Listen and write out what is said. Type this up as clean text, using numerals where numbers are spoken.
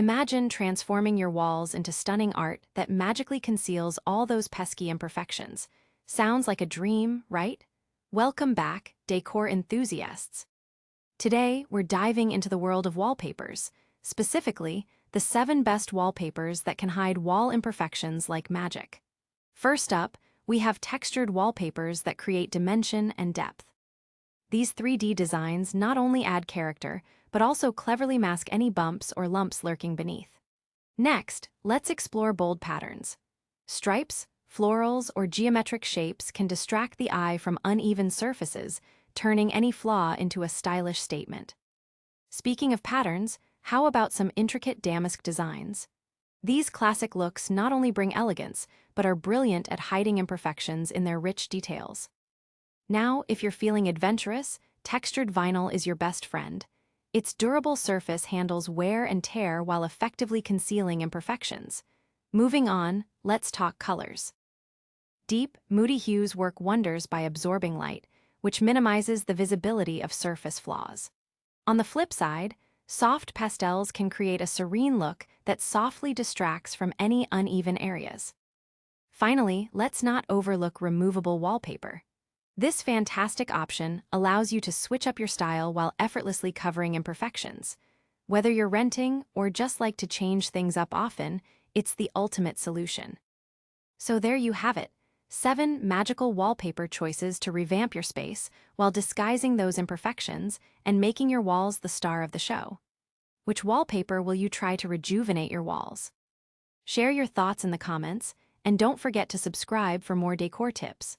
Imagine transforming your walls into stunning art that magically conceals all those pesky imperfections. Sounds like a dream, right? Welcome back, decor enthusiasts. Today, we're diving into the world of wallpapers, specifically, the 7 best wallpapers that can hide wall imperfections like magic. First up, we have textured wallpapers that create dimension and depth. These 3D designs not only add character, but also cleverly mask any bumps or lumps lurking beneath. Next, let's explore bold patterns. Stripes, florals, or geometric shapes can distract the eye from uneven surfaces, turning any flaw into a stylish statement. Speaking of patterns, how about some intricate damask designs? These classic looks not only bring elegance, but are brilliant at hiding imperfections in their rich details. Now, if you're feeling adventurous, textured vinyl is your best friend. Its durable surface handles wear and tear while effectively concealing imperfections. Moving on, let's talk colors. Deep, moody hues work wonders by absorbing light, which minimizes the visibility of surface flaws. On the flip side, soft pastels can create a serene look that softly distracts from any uneven areas. Finally, let's not overlook removable wallpaper. This fantastic option allows you to switch up your style while effortlessly covering imperfections. Whether you're renting or just like to change things up often, it's the ultimate solution. So there you have it, 7 magical wallpaper choices to revamp your space while disguising those imperfections and making your walls the star of the show. Which wallpaper will you try to rejuvenate your walls? Share your thoughts in the comments, and don't forget to subscribe for more decor tips.